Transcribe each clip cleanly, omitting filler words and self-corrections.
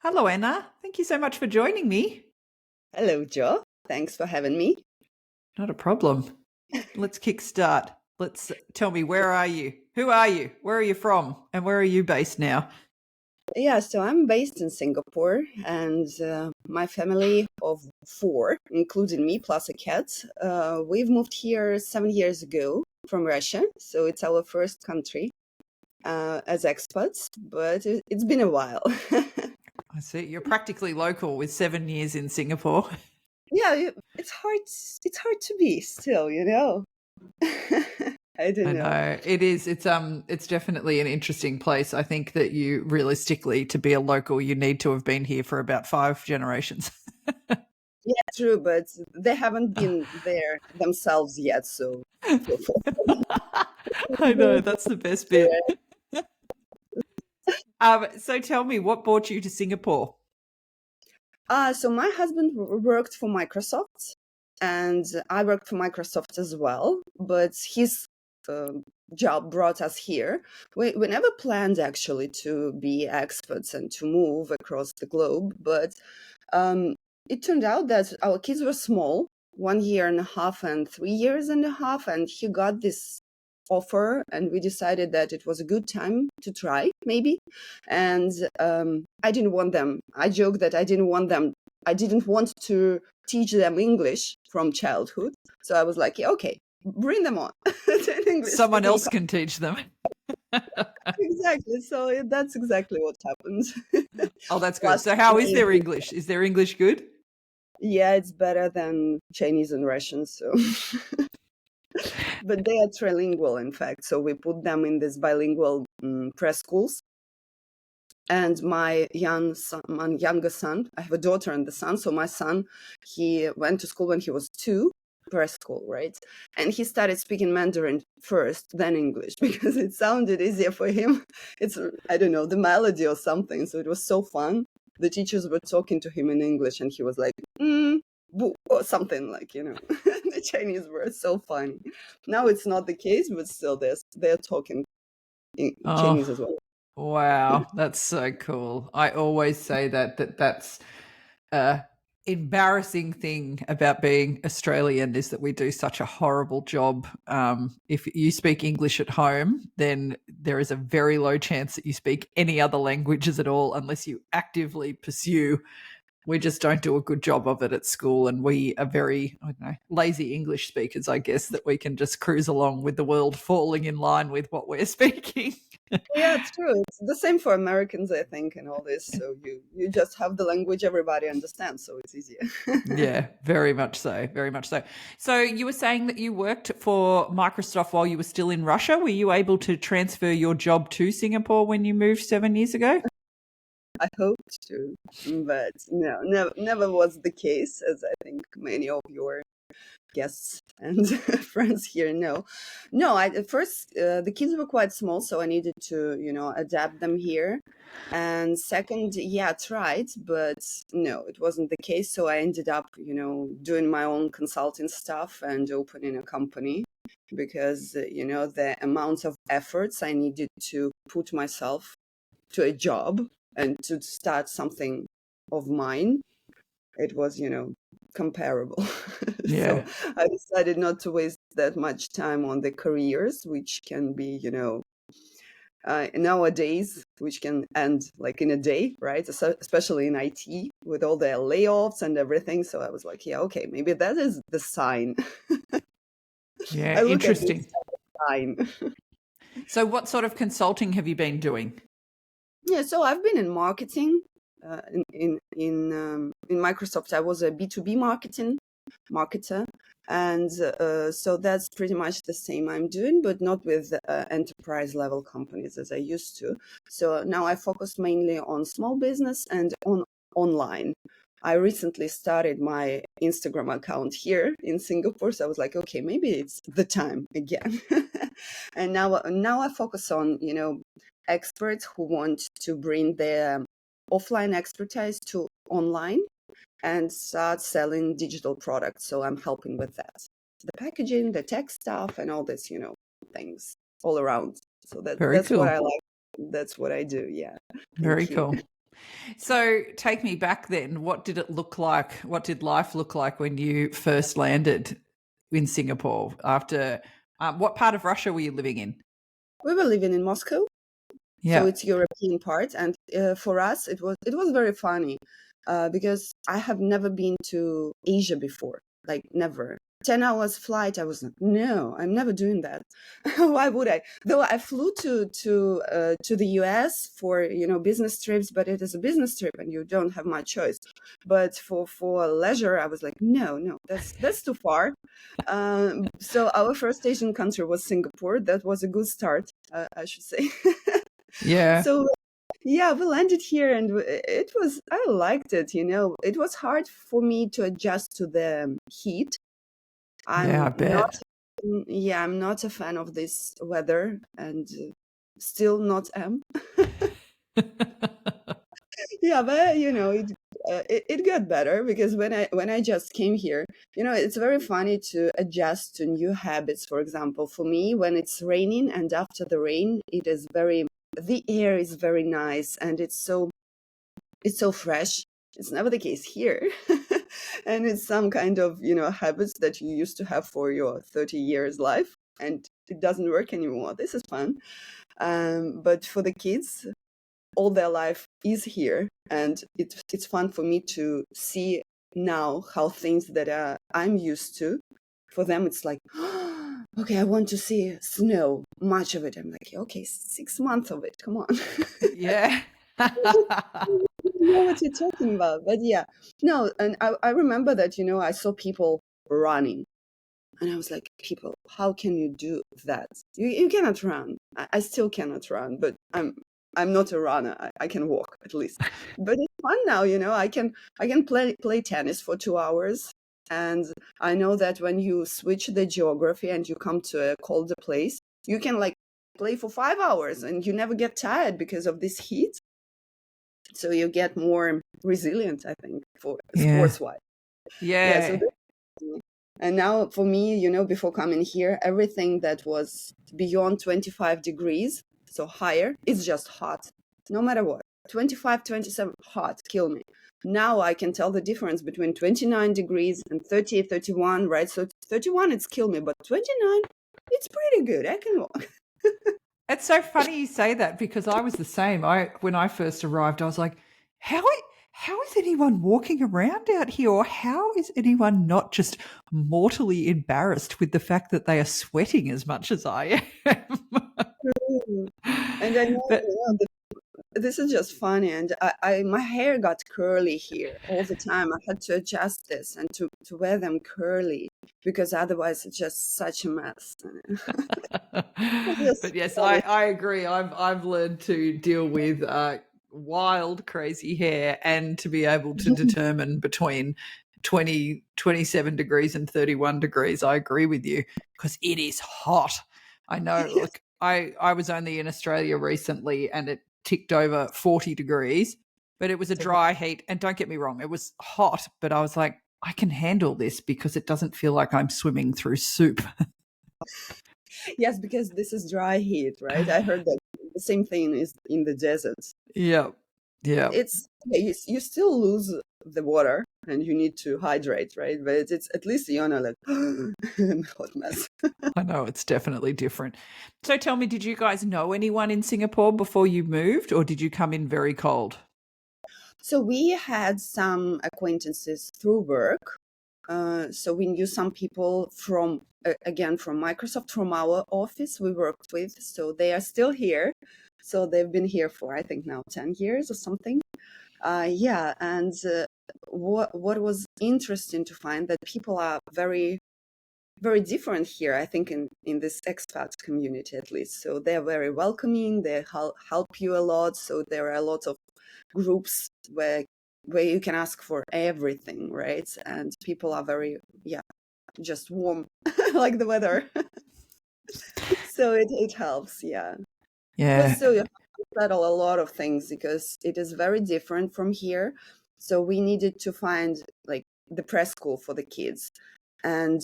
Hello, Anna. Thank you so much for joining me. Hello, Joe. Thanks for having me. Not a problem. Let's kickstart. Let's tell me, where are you? Who are you? Where are you from? And where are you based now? Yeah, so I'm based in Singapore, and my family of four, including me plus a cat, we've moved here 7 years ago from Russia. So it's our first country as expats, but it's been a while. I see. You're practically local with 7 years in Singapore. Yeah, it's hard. It's hard to be still, you know. I I don't know. know it is. It's definitely an interesting place. I think that you realistically, to be a local, you need to have been here for about 5 generations. Yeah, true, but they haven't been there themselves yet, so. I know that's the best bit. So tell me, what brought you to Singapore? So my husband worked for Microsoft, and I worked for Microsoft as well. But his uh, job brought us here. We never planned actually to be experts and to move across the globe, but um, it turned out that our kids were small, 1 year and a half and 3 years and a half, and he got this offer, and we decided that it was a good time to try, maybe. And I didn't want them. I joke that I didn't want them. I didn't want to teach them English from childhood. So I was like, yeah, okay, bring them on to an English Someone speaking else country. can teach them. Exactly. So that's exactly what happened. Oh, that's good. Plus, So how is their English? Is their English good? yeah, it's better than Chinese and Russian. So, but they are trilingual, in fact. So we put them in this bilingual preschools. And my younger son, I have a daughter and a son. So my son, he went to school when he was 2, preschool, right? And he started speaking Mandarin first, then English, because it sounded easier for him. It's, I don't know, the melody or something. So it was so fun. The teachers were talking to him in English, and he was like, boo, or something like, the Chinese were so funny. Now it's not the case, but still, they're talking in Chinese as Oh, well. wow. That's so cool. I always say that's a embarrassing thing about being Australian is that we do such a horrible job. If you speak English at home, then there is a very low chance that you speak any other languages at all unless you actively pursue. We just don't do a good job of it at school, and we are very, I don't know, lazy English speakers, I guess, that we can just cruise along with the world falling in line with what we're speaking. Yeah, it's true. It's the same for Americans, I think, and all this. So you just have the language everybody understands, so it's easier. Yeah, very much so. Very much so. So you were saying that you worked for Microsoft while you were still in Russia. Were you able to transfer your job to Singapore when you moved 7 years ago? I hoped to, but no, never was the case, as I think many of your guests and friends here know. No, I at first the kids were quite small, so I needed to, adapt them here. And second, yeah, I tried, but no, it wasn't the case. So I ended up, doing my own consulting stuff and opening a company because, the amount of efforts I needed to put myself to a job and to start something of mine, it was, comparable. So Yeah. I decided not to waste that much time on the careers, which can be, nowadays, which can end like in a day, right? Especially in IT with all the layoffs and everything. So I was like, yeah, okay, maybe that is the sign. Yeah. I look at this Interesting. sign. So what sort of consulting have you been doing? Yeah, so I've been in marketing. In Microsoft, I was a B2B marketer, and so that's pretty much the same I'm doing, but not with enterprise level companies as I used to. So now I focus mainly on small business and on online. I recently started my Instagram account here in Singapore, so I was like, okay, maybe it's the time again. And now I focus on experts who want to bring their offline expertise to online and start selling digital products. So I'm helping with that. The packaging, the tech stuff, and all this, things all around. So Very that's what cool. I like. That's what I do. Yeah. Very Thank you. cool. So take me back then. What did it look like? What did life look like when you first landed in Singapore? After what part of Russia were you living in? We were living in Moscow, so Yeah. it's European part, and for us it was very funny because I have never been to Asia before, like never. 10 hours flight. I was like, no, I'm never doing that. Why would I? Though I flew to the US for business trips, but it is a business trip and you don't have much choice. But for leisure, I was like, no, no, that's too far. So our first Asian country was Singapore. That was a good start, I should say. Yeah. So yeah, we landed here and it was, I liked it, It was hard for me to adjust to the heat. Yeah, I I'm not, bet. yeah, I'm not a fan of this weather and still not am. Yeah, but it got better because when I just came here, it's very funny to adjust to new habits. For example, for me, when it's raining and after the rain, the air is very nice and it's so fresh. It's never the case here. And it's some kind of, habits that you used to have for your 30 years life and it doesn't work anymore. This is fun. But for the kids, all their life is here. And it's fun for me to see now how things that I'm used to, for them, it's like, okay, I want to see snow, much of it. I'm like, okay, 6 months of it. Come on. Yeah. Know what you're talking about. But yeah, no, and I remember that, I saw people running. And I was like, people, how can you do that? You cannot run. I still cannot run, but I'm not a runner. I can walk at least. But it's fun now, I can play tennis for 2 hours. And I know that when you switch the geography and you come to a colder place, you can like play for 5 hours and you never get tired because of this heat. So you get more resilient, I think, for Yeah. sports wise. Yeah, so Yeah. and now for me, before coming here, everything that was beyond 25 degrees, so higher, it's just hot, no matter what. 25, 27, hot, kill me. Now I can tell the difference between 29 degrees and 30, 31, right? So 31, it's kill me, but 29, it's pretty good. I can walk. It's so funny you say that because I was the same. When I first arrived, I was like, how is anyone walking around out here? Or how is anyone not just mortally embarrassed with the fact that they are sweating as much as I Mm. And I am? know, But this is just funny, and my hair got curly here all the time. I had to adjust this and to wear them curly because otherwise it's just such a mess. It's just but yes, funny. I agree. I've learned to deal with wild, crazy hair and to be able to determine between 27 degrees and 31 degrees. I agree with you because it is hot. I know. Yes. Look, I was only in Australia recently and it ticked over 40 degrees, but it was a So, dry heat. And don't get me wrong, it was hot, but I was like, I can handle this because it doesn't feel like I'm swimming through soup. yes, because this is dry heat, right? I heard that the same thing is in the deserts. Yeah. Yeah. It's yeah, you still lose the water and you need to hydrate, right? But it's at least you're not like hot mess. I know it's definitely different. So tell me, did you guys know anyone in Singapore before you moved, or did you come in very cold? So we had some acquaintances through work. So we knew some people again, from Microsoft, from our office we worked with. So they are still here. So they've been here for, I think, now 10 years or something. Yeah. And what was interesting to find that people are very, very different here, I think, in this expat community, at least. So they're very welcoming. They help you a lot. So there are a lot of groups where you can ask for everything, right? And people are very, yeah, just warm, like the weather. So it helps, yeah. But Yeah. still, you have to settle a lot of things because it is very different from here. So we needed to find like the preschool for the kids. And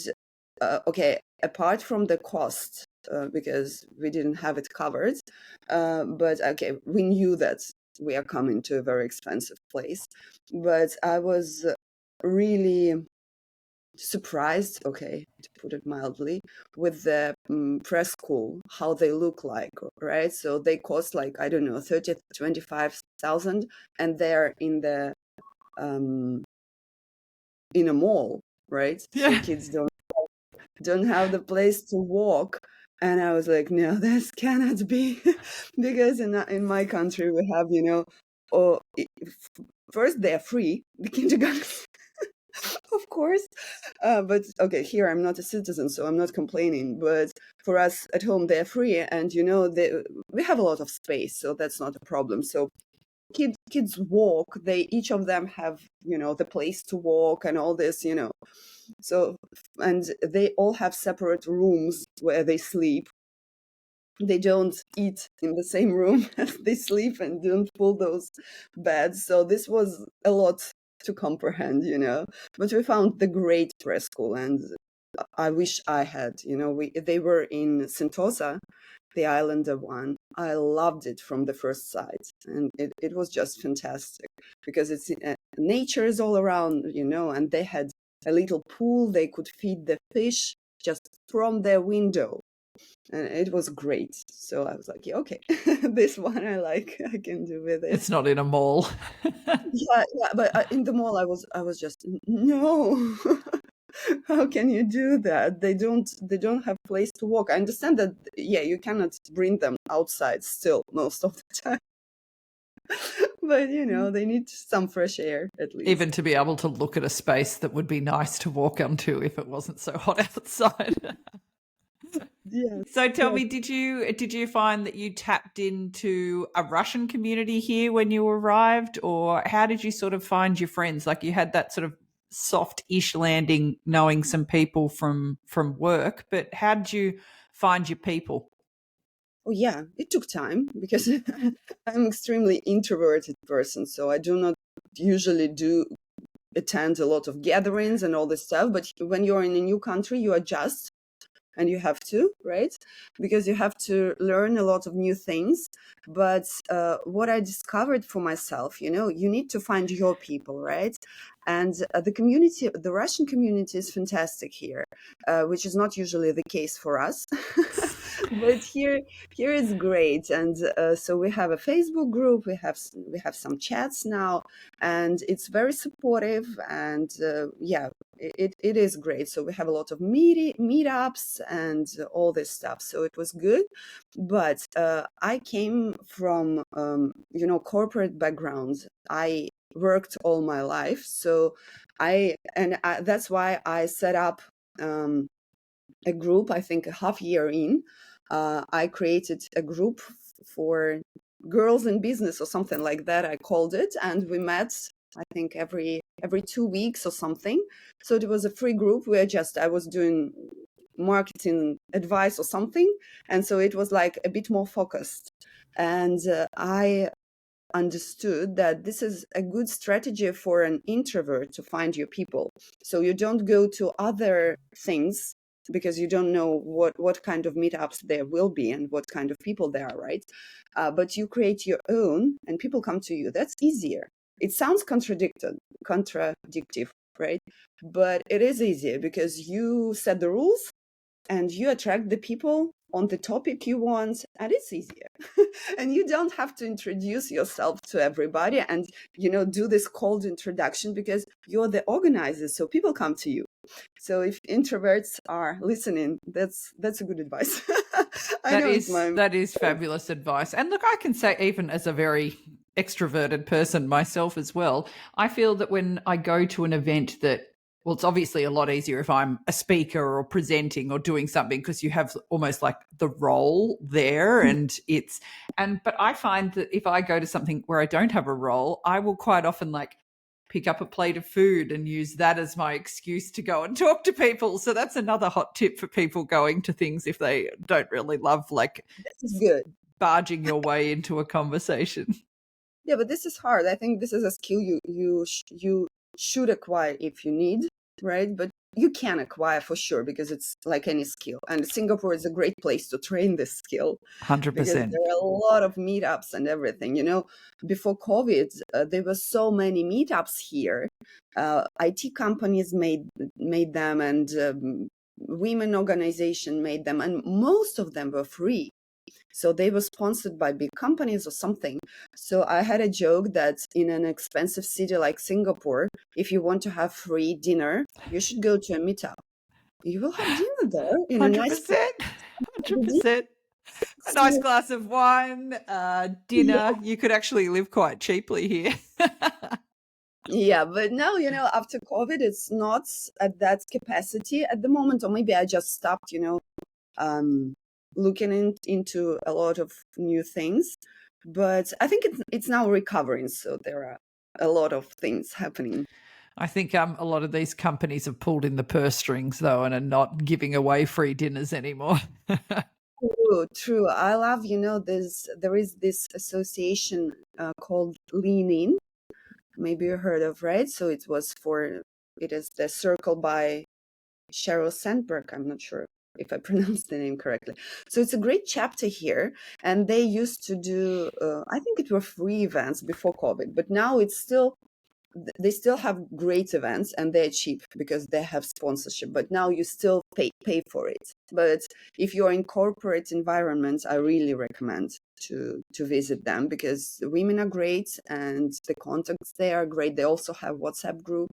okay, apart from the cost, because we didn't have it covered, but okay, we knew that we are coming to a very expensive place. But I was really surprised, okay, to put it mildly, with the press school, how they look like, right? So they cost like, I don't know, 30 to 25,000, and they're in the in a mall, right? So Yeah. kids don't have the place to walk. And I was like, no, this cannot be. Because in my country we have, oh, first they're free, the kindergarten, of course. But okay, here I'm not a citizen, so I'm not complaining. But for us at home, they're free, and we have a lot of space, so that's not a problem. So kids walk. They each of them have the place to walk and all this. So, and they all have separate rooms where they sleep. They don't eat in the same room as they sleep, and don't pull those beds. So this was a lot to comprehend, but we found the great preschool, and I wish I had, they were in Sentosa, the islander one. I loved it from the first sight, and it was just fantastic, because it's nature is all around, and they had a little pool. They could feed the fish just from their window, and it was great. So I was like, yeah, okay, this one I like, I can do with it. It's not in a mall. Yeah, but in the mall, I was just, no. How can you do that? They don't have place to walk. I understand that, yeah, you cannot bring them outside still most of the time. But they need some fresh air at least. Even to be able to look at a space that would be nice to walk onto if it wasn't so hot outside. Yes. So tell Yes. me, did you find that you tapped into a Russian community here when you arrived, or how did you sort of find your friends? Like, you had that sort of soft-ish landing, knowing some people from work, but how did you find your people? Oh yeah, it took time, because I'm extremely introverted person, so I do not usually do attend a lot of gatherings and all this stuff. But when you're in a new country, you adjust, and you have to, right? Because you have to learn a lot of new things. But what I discovered for myself, you need to find your people, right? And the Russian community is fantastic here, which is not usually the case for us. But here is great. And so we have a Facebook group. We have some chats now, and it's very supportive. And yeah, it is great. So we have a lot of meetups and all this stuff. So it was good. But I came from corporate background. I worked all my life, so that's why I set up a group. I think a half year in, I created a group for girls in business or something like that, I called it, and we met, I think, every 2 weeks or something. So it was a free group where I was doing marketing advice or something, and so it was like a bit more focused. And I understood that this is a good strategy for an introvert to find your people. So you don't go to other things, because you don't know what kind of meetups there will be and what kind of people there are, right? But you create your own, and people come to you. That's easier. It sounds contradictive, right? But it is easier, because you set the rules and you attract the people on the topic you want, and it's easier. And you don't have to introduce yourself to everybody and do this cold introduction, because you're the organizer, so people come to you. So if introverts are listening, that's a good advice. I know it's my That is fabulous advice. And look, I can say, even as a very extroverted person myself as well, I feel that when I go to an event that, well, it's obviously a lot easier if I'm a speaker or presenting or doing something, because you have almost like the role there, but I find that if I go to something where I don't have a role, I will quite often like pick up a plate of food and use that as my excuse to go and talk to people. So that's another hot tip for people going to things if they don't really love like This is good. barging your way into a conversation. Yeah, but this is hard. I think this is a skill you should acquire if you need, right? But you can acquire for sure, because it's like any skill. And Singapore is a great place to train this skill, because 100%. there are a lot of meetups and everything. Before COVID, there were so many meetups here. IT companies made them, and women organization made them, and most of them were free. So they were sponsored by big companies or something. So I had a joke that in an expensive city like Singapore, if you want to have free dinner, you should go to a meetup. You will have dinner there in a nice 100%. 100%. A nice glass of wine, dinner. You could actually live quite cheaply here. Yeah, but now, after COVID, it's not at that capacity at the moment, or maybe I just stopped, looking into a lot of new things. But I think it's now recovering, so there are a lot of things happening. I think a lot of these companies have pulled in the purse strings, though, and are not giving away free dinners anymore. True. I love, there is this association called Lean In. Maybe you heard of, right? So it is the Circle by Sheryl Sandberg. I'm not sure if I pronounced the name correctly. So it's a great chapter here. And they used to do, I think it were free events before COVID, but now they still have great events, and they're cheap because they have sponsorship, but now you still pay for it. But if you're in corporate environments, I really recommend to visit them, because the women are great and the contacts there are great. They also have WhatsApp group,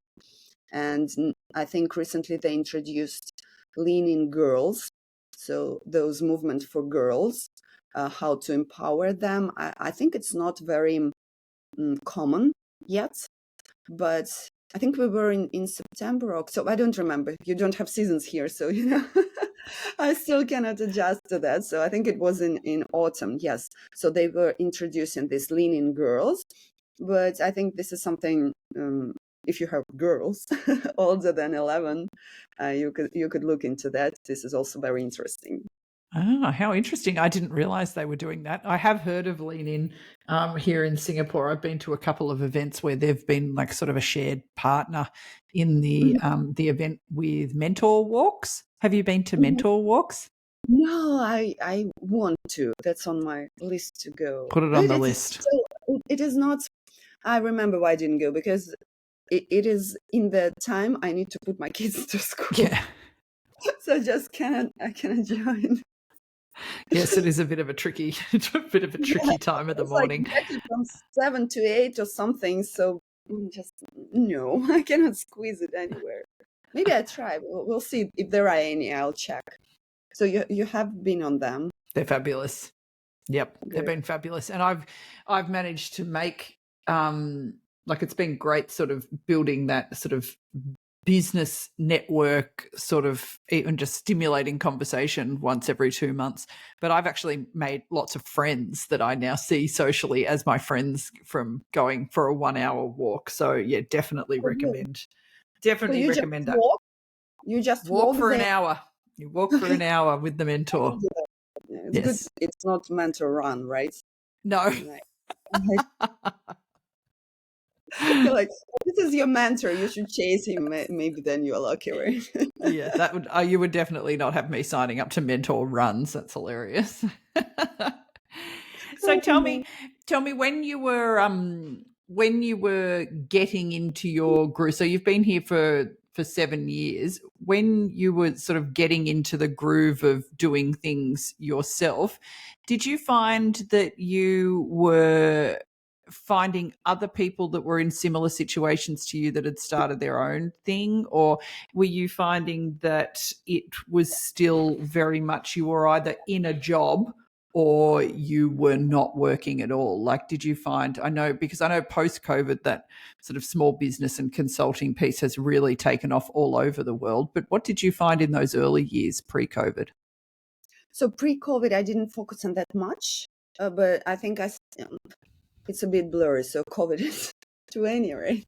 and I think recently they introduced Lean In Girls, so those movement for girls, how to empower them. I think it's not very common yet, but I think we were in September or October. I don't remember. You don't have seasons here, so I still cannot adjust to that. So I think it was in autumn. Yes. So they were introducing this Lean In Girls, but I think this is something. If you have girls older than 11, you could look into that. This is also very interesting. Ah, how interesting. I didn't realize they were doing that. I have heard of Lean In here in Singapore. I've been to a couple of events where they've been like sort of a shared partner in the event with mentor walks. Have you been to mentor walks? No, I want to. That's on my list to go. Put it on the list. It is not. I remember why I didn't go, because it is in the time I need to put my kids to school. Yeah. So I cannot join. Yes, it is a bit of a tricky time of the morning. Like exactly from 7 to 8 or something. So just no, I cannot squeeze it anywhere. Maybe I try. We'll see if there are any. I'll check. So you have been on them. They're fabulous. Yep, Good. they've been fabulous, and I've managed to make like it's been great, sort of building that sort of business network, sort of even just stimulating conversation once every 2 months. But I've actually made lots of friends that I now see socially as my friends from going for a 1 hour walk. So yeah, definitely recommend. Definitely So recommend that. You just walk for there. an hour. You walk for an hour with the mentor. It's good. It's not meant to run, right? No. You're like, this is your mentor. You should chase him. Maybe then you're lucky, right? Yeah, that would. You would definitely not have me signing up to mentor runs. That's hilarious. So tell me when you were getting into your group. So you've been here for 7 years. When you were sort of getting into the groove of doing things yourself, did you find that you were finding other people that were in similar situations to you that had started their own thing, or were you finding that it was still very much you were either in a job or you were not working at all? Like, did you find, I know post-COVID that sort of small business and consulting piece has really taken off all over the world, but what did you find in those early years pre-COVID? So pre-COVID, I didn't focus on that much, but I think it's a bit blurry. So COVID is 20, right?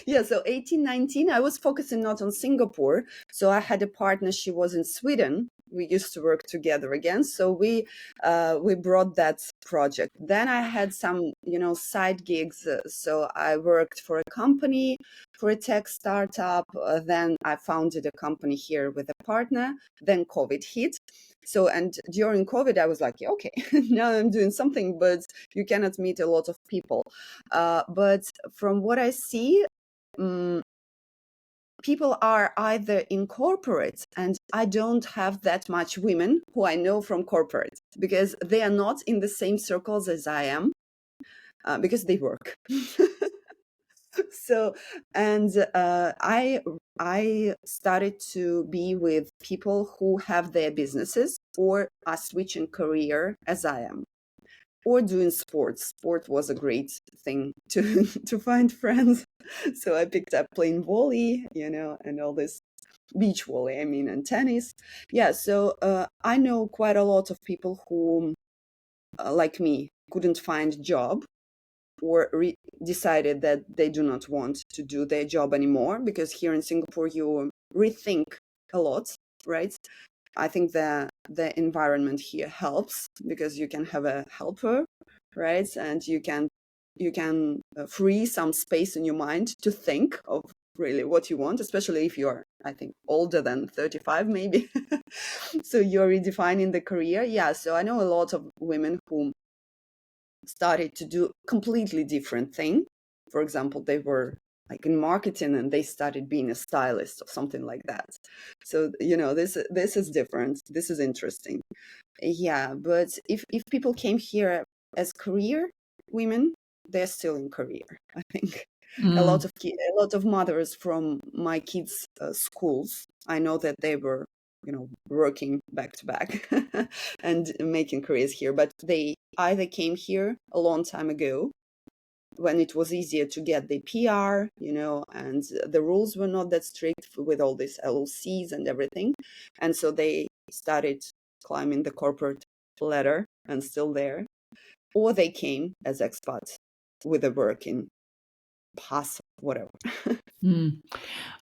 Yeah, so 18, 19, I was focusing not on Singapore. So I had a partner, she was in Sweden, we used to work together again. So we brought that project. Then I had some, side gigs. So I worked for a company, for a tech startup. Then I founded a company here with a partner. Then COVID hit. So, and during COVID, I was like, yeah, okay, now I'm doing something, but you cannot meet a lot of people. But from what I see, people are either in corporate, and I don't have that much women who I know from corporate because they are not in the same circles as I am, because they work. So, and I started to be with people who have their businesses or are switching career as I am, or doing sports. Sport was a great thing to to find friends. So I picked up playing volley, and all this beach volley, I mean, and tennis. Yeah, so I know quite a lot of people who, like me, couldn't find a job, or decided that they do not want to do their job anymore, because here in Singapore you rethink a lot, right? I think the environment here helps because you can have a helper, right? And you can free some space in your mind to think of really what you want, especially if you're, I think, older than 35 maybe. So you're redefining the career. Yeah, so I know a lot of women who started to do completely different thing. For example, they were like in marketing and they started being a stylist or something like that. So this is different. This is interesting. Yeah, but if people came here as career women, they're still in career, I think. A lot of mothers from my kids' schools, I know that they were, working back to back and making careers here, but they either came here a long time ago when it was easier to get the PR, and the rules were not that strict with all these LLCs and everything. And so they started climbing the corporate ladder and still there. Or they came as expats with a working pass, whatever.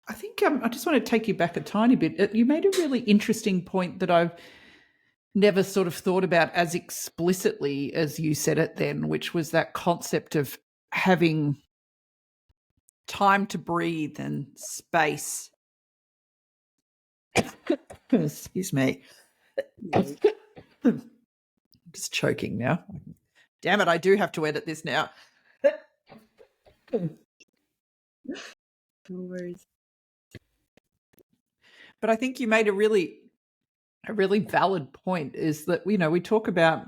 I think I just want to take you back a tiny bit. You made a really interesting point that I've never sort of thought about as explicitly as you said it then, which was that concept of having time to breathe and space. Excuse me. I'm just choking now. Damn it, I do have to edit this now. No worries. But I think you made a really valid point, is that, we talk about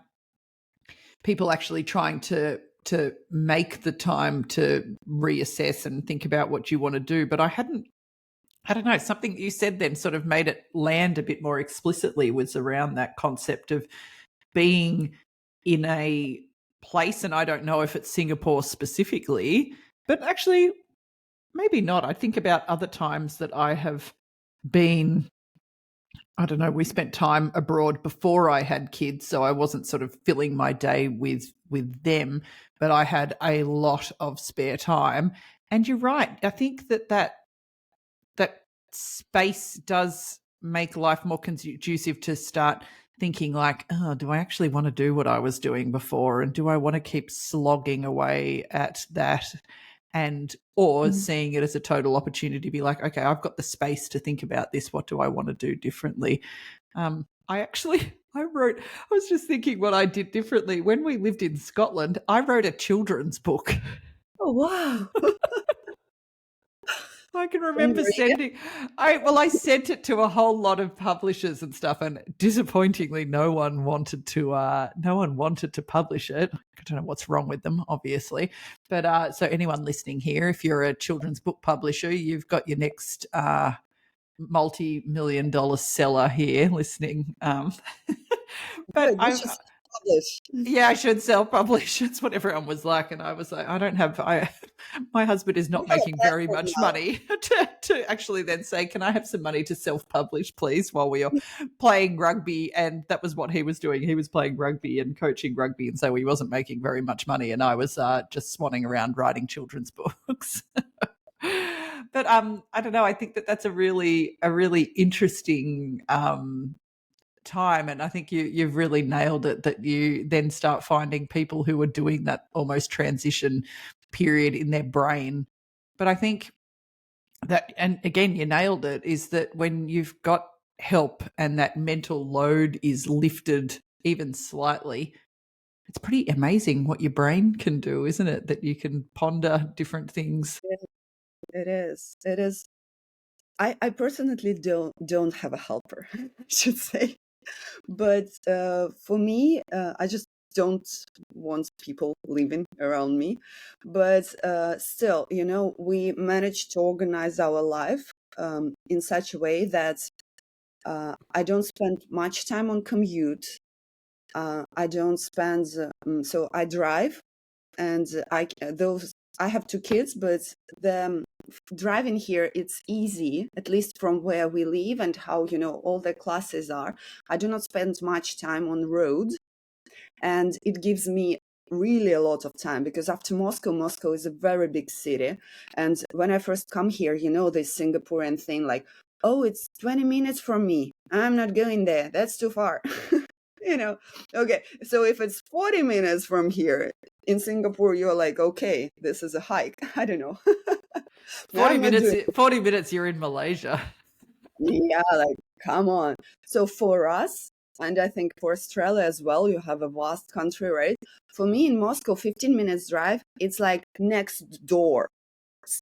people actually trying to make the time to reassess and think about what you want to do. But I don't know, something you said then sort of made it land a bit more explicitly, was around that concept of being in a place, and I don't know if it's Singapore specifically, but actually maybe not. I think about other times that I have been, I don't know, we spent time abroad before I had kids, so I wasn't sort of filling my day with them, but I had a lot of spare time. And you're right. I think that space does make life more conducive to start thinking like, oh, do I actually want to do what I was doing before? And do I want to keep slogging away at that? Or seeing it as a total opportunity to be like, okay, I've got the space to think about this. What do I want to do differently? I was just thinking what I did differently. When we lived in Scotland, I wrote a children's book. Oh, wow. I can remember I sent it to a whole lot of publishers and stuff, and disappointingly, no one wanted to publish it. I don't know what's wrong with them, obviously. But so anyone listening here, if you're a children's book publisher, you've got your next multi-million-dollar seller here listening. But Good, you should publish. yeah, I should self-publish. That's what everyone was like, and I was like, my husband is not making very much money to actually then say, can I have some money to self-publish, please, while we are playing rugby? And that was what he was doing. He was playing rugby and coaching rugby, and so he wasn't making very much money, and I was just swanning around writing children's books. But I don't know. I think that's a really interesting time, and I think you've really nailed it, that you then start finding people who are doing that almost transition period in their brain. But I think that, and again, you nailed it, is that when you've got help and that mental load is lifted even slightly, it's pretty amazing what your brain can do, isn't it? That you can ponder different things. It is. It is. I personally don't have a helper, I should say. But for me, I just don't want people living around me. But still, we managed to organize our life in such a way that I don't spend much time on commute. I don't spend, so I drive, and I have two kids, but the driving here, it's easy, at least from where we live and how all the classes are. I do not spend much time on the road, and it gives me really a lot of time, because after Moscow is a very big city. And when I first come here, this Singaporean thing, like, oh, it's 20 minutes from me, I'm not going there, that's too far. Okay, so if it's 40 minutes from here in Singapore, you're like, okay, this is a hike. I don't know. Now 40 I'm not minutes doing. 40 minutes you're in Malaysia. Yeah, like, come on. So for us, and I think for Australia as well, you have a vast country, right? For me in Moscow, 15 minutes drive, it's like next door,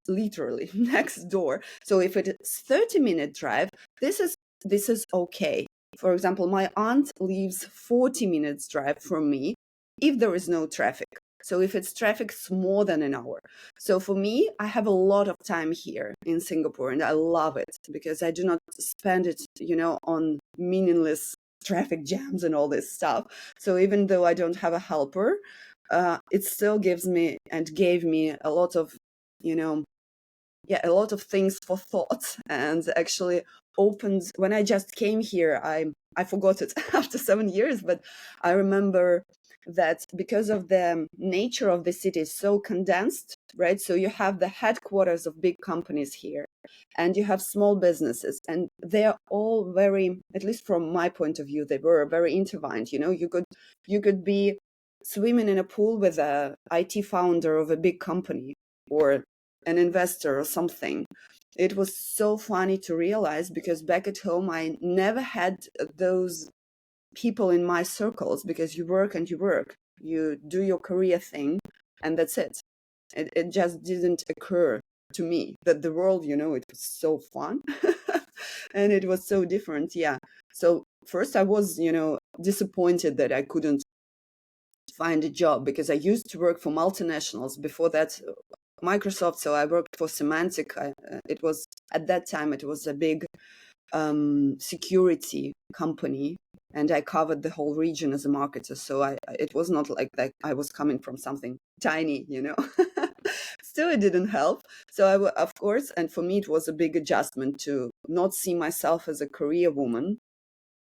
literally next door. So if it's 30-minute drive, this is okay. For example, my aunt lives 40 minutes drive from me if there is no traffic. So if it's traffic, it's more than an hour. So for me, I have a lot of time here in Singapore, and I love it because I do not spend it, on meaningless traffic jams and all this stuff. So even though I don't have a helper, it still gives me and gave me a lot of, you know, a lot of things for thought, and actually opened. When I just came here, I forgot it after 7 years, but I remember that because of the nature of the city is so condensed, right? So you have the headquarters of big companies here, and you have small businesses, and they're all very, at least from my point of view, they were very intertwined. You could be swimming in a pool with a IT founder of a big company, or an investor or something. It was so funny to realize, because back at home I never had those people in my circles, because you work and you work, you do your career thing, and that's it. It just didn't occur to me that the world, it was so fun. And it was so different. Yeah. So first I was, disappointed that I couldn't find a job, because I used to work for multinationals before that, Microsoft. So I worked for Semantic. It was, at that time, it was a big security company, and I covered the whole region as a marketer. So it was not like that I was coming from something tiny. Still, it didn't help. So of course, and for me, it was a big adjustment to not see myself as a career woman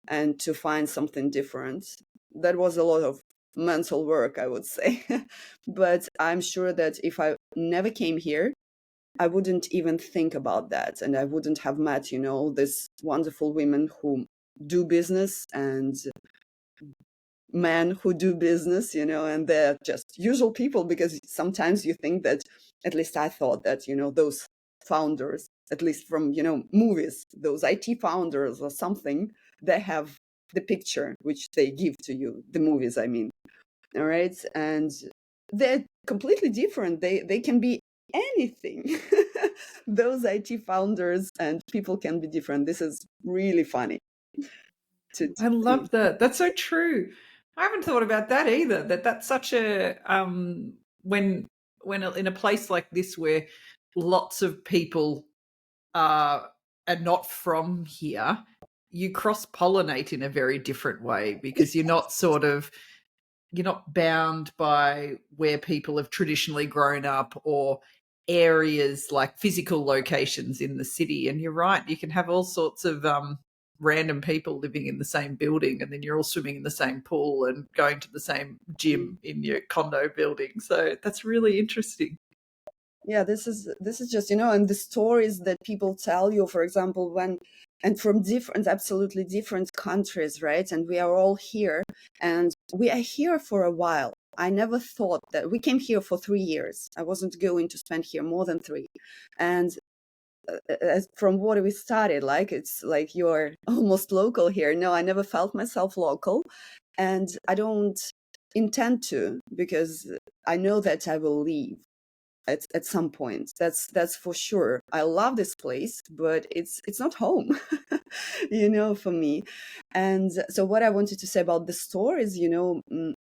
and to find something different. That was a lot of mental work, I would say. But I'm sure that if I never came here, I wouldn't even think about that. And I wouldn't have met, this wonderful women who do business, and men who do business, and they're just usual people, because sometimes you think that, at least I thought that, those founders, at least from, movies, those IT founders or something, they have the picture which they give to you, the movies, I mean. All right. And they're completely different. They can be anything. Those IT founders and people can be different. This is really funny to I see. love that. That's so true. I haven't thought about that either. That's such a when in a place like this where lots of people are not from here, you cross pollinate in a very different way, because you're not bound by where people have traditionally grown up, or areas like physical locations in the city. And you're right, you can have all sorts of random people living in the same building, and then you're all swimming in the same pool and going to the same gym in your condo building. So that's really interesting. Yeah, this is just, and the stories that people tell you, for example, when and from absolutely different countries, right? And we are all here, and we are here for a while. I never thought that we came here for 3 years. I wasn't going to spend here more than three. And as from what we started, like, it's like you're almost local here. No, I never felt myself local, and I don't intend to, because I know that I will leave at some point. That's for sure. I love this place, but it's not home, for me. And so what I wanted to say about the store is,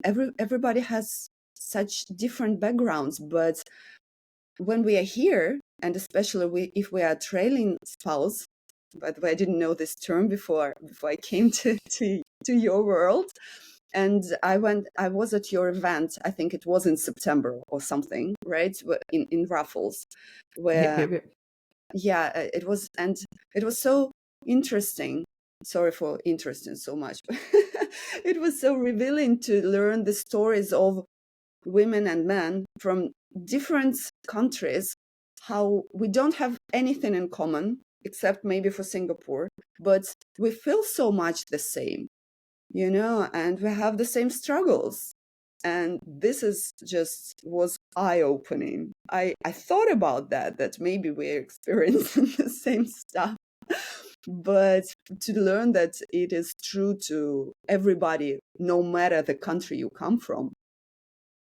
everybody has such different backgrounds, but when we are here, and especially if we are a trailing spouse, by the way, I didn't know this term before I came to your world. And I was at your event, I think it was in September or something, right? In Raffles, where, yeah, it was, and it was so interesting. Sorry for interesting so much, but it was so revealing to learn the stories of women and men from different countries, how we don't have anything in common except maybe for Singapore, but we feel so much the same, and we have the same struggles. And this is just was eye-opening. I thought about that maybe we're experiencing the same stuff, but to learn that it is true to everybody, no matter the country you come from,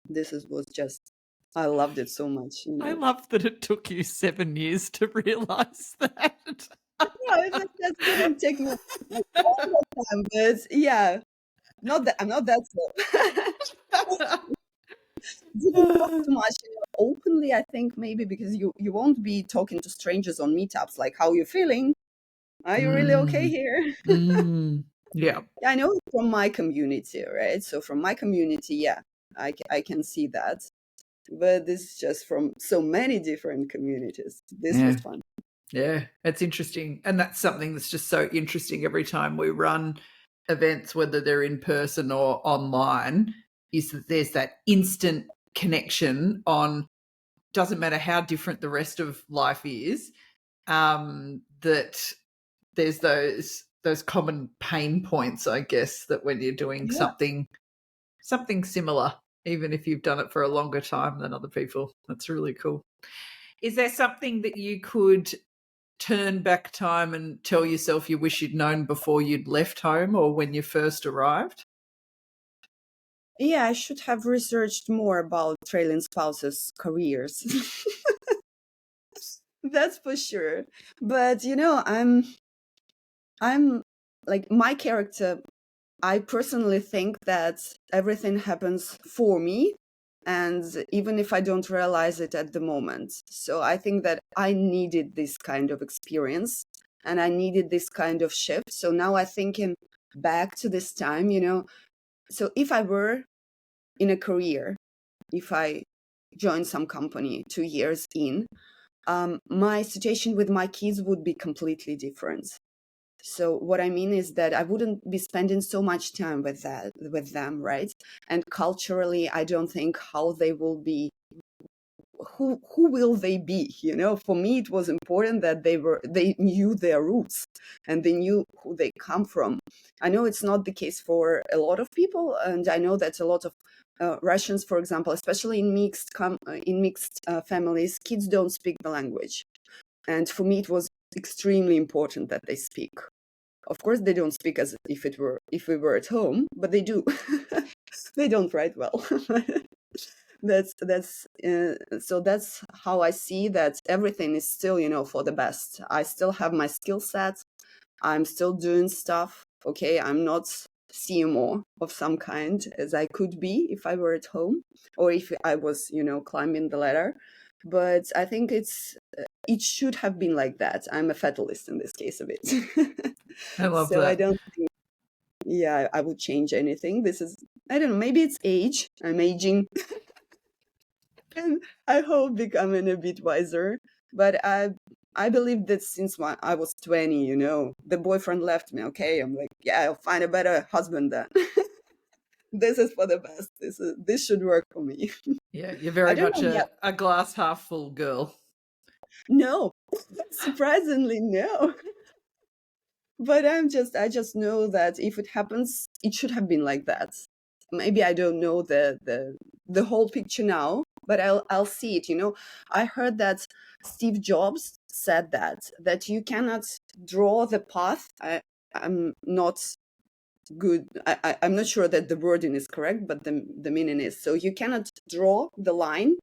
was just, I loved it so much. I love that it took you 7 years to realise that. Yeah, it's like that didn't take me like all the time, but yeah, not that I'm not that slow. Didn't talk too much, openly. I think maybe because you won't be talking to strangers on meetups like, how you feeling? Are you really okay here? Yeah. I know it from my community, right? So from my community, yeah, I can see that. But this is just from so many different communities. This was fun. Yeah, it's interesting. And that's something that's just so interesting every time we run events, whether they're in person or online, is that there's that instant connection on, doesn't matter how different the rest of life is, that there's those common pain points, I guess, that when you're doing something similar, even if you've done it for a longer time than other people. That's really cool. Is there something that you could turn back time and tell yourself you wish you'd known before you'd left home or when you first arrived? Yeah, I should have researched more about trailing spouses' careers. That's for sure. But I'm like, my character, I personally think that everything happens for me, and even if I don't realize it at the moment. So I think that I needed this kind of experience, and I needed this kind of shift. So now I'm thinking back to this time, so if I were in a career, if I joined some company 2 years in, my situation with my kids would be completely different. So what I mean is that I wouldn't be spending so much time with them, right? And culturally, I don't think how they will be. Who will they be? For me, it was important that they knew their roots, and they knew who they come from. I know it's not the case for a lot of people, and I know that a lot of Russians, for example, especially in mixed families, kids don't speak the language, and for me, it was extremely important that they speak. Of course, they don't speak as if we were at home, but they do. They don't write well. So that's how I see that everything is still, for the best. I still have my skill set. I'm still doing stuff. Okay, I'm not CMO of some kind as I could be if I were at home, or if I was, climbing the ladder. But I think it should have been like that. I'm a fatalist in this case of it. I love So that. I don't think, yeah, I would change anything. This is, I don't know, maybe it's age. I'm aging. And I hope becoming a bit wiser. But I believe that since I was 20, the boyfriend left me. Okay, I'm like, yeah, I'll find a better husband then. This is for the best. This should work for me. Yeah, you're I very don't much know. Yeah, a glass half full girl. no, surprisingly, no. But I just know that if it happens, it should have been like that. Maybe I don't know the whole picture now, but I'll see it. I heard that Steve Jobs said that you cannot draw the path. I'm not good. I'm not sure that the wording is correct, but the meaning is, so you cannot draw the line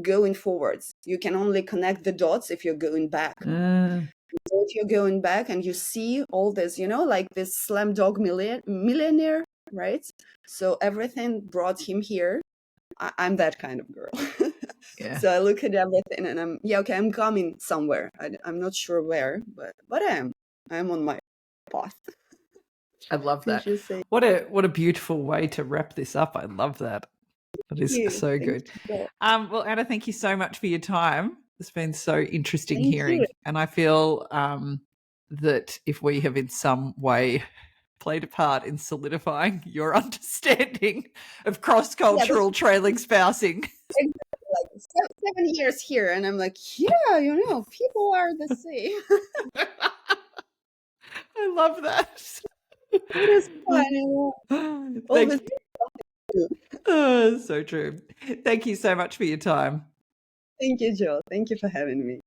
going forwards. You can only connect the dots if you're going back. So if you're going back and you see all this, like this slam dog millionaire, right? So everything brought him here. I'm that kind of girl. Yeah. So I look at everything and I'm coming somewhere. I'm not sure where, but I'm on my path. I love I that. should say. What a beautiful way to wrap this up. I love that. That is so good. Well, Anna, thank you so much for your time. It's been so interesting hearing. And I feel that if we have in some way played a part in solidifying your understanding of cross-cultural trailing spousing. Like 7 years here, and I'm like, yeah, people are the same. I love that. It is fun. Always so true. Thank you so much for your time. Thank you, Joe. Thank you for having me.